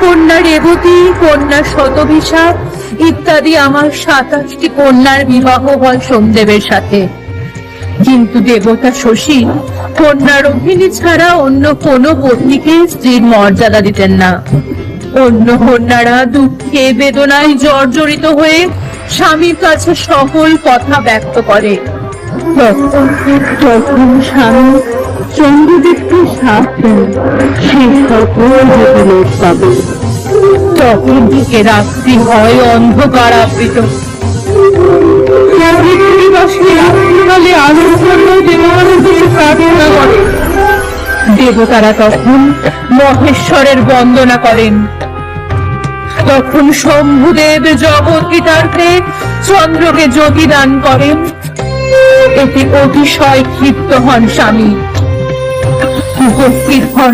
কন্যা রেবতী, কন্যা শতভিষা ইত্যাদি আমার 27টি কন্যার বিবাহ হয় সোমদেবের সাথে। কিন্তু দেবতা শশী কন্যা রোহিণী ছাড়া অন্য কোনো পত্নীকে স্ত্রীর মর্যাদা দিতেন না। অন্য কন্যারা দুঃখে বেদনায় জর্জরিত হয়ে স্বামীর কাছে সকল কথা ব্যক্ত করে। তখন স্বামী চন্দ্রদেবকে সাপ দেন, সে সকল লোক পাবে। তখন থেকে রাত্রি হয় অন্ধকার আবৃত। দেবতারা তখন মহেশ্বরের বন্দনা করেন। তখন শম্ভুদেব জগৎ গীতার্থে চন্দ্রকে জ্যোতি দান করেন। এতে অতিশয় ক্ষিপ্ত হন স্বামী, উপস্থিত হন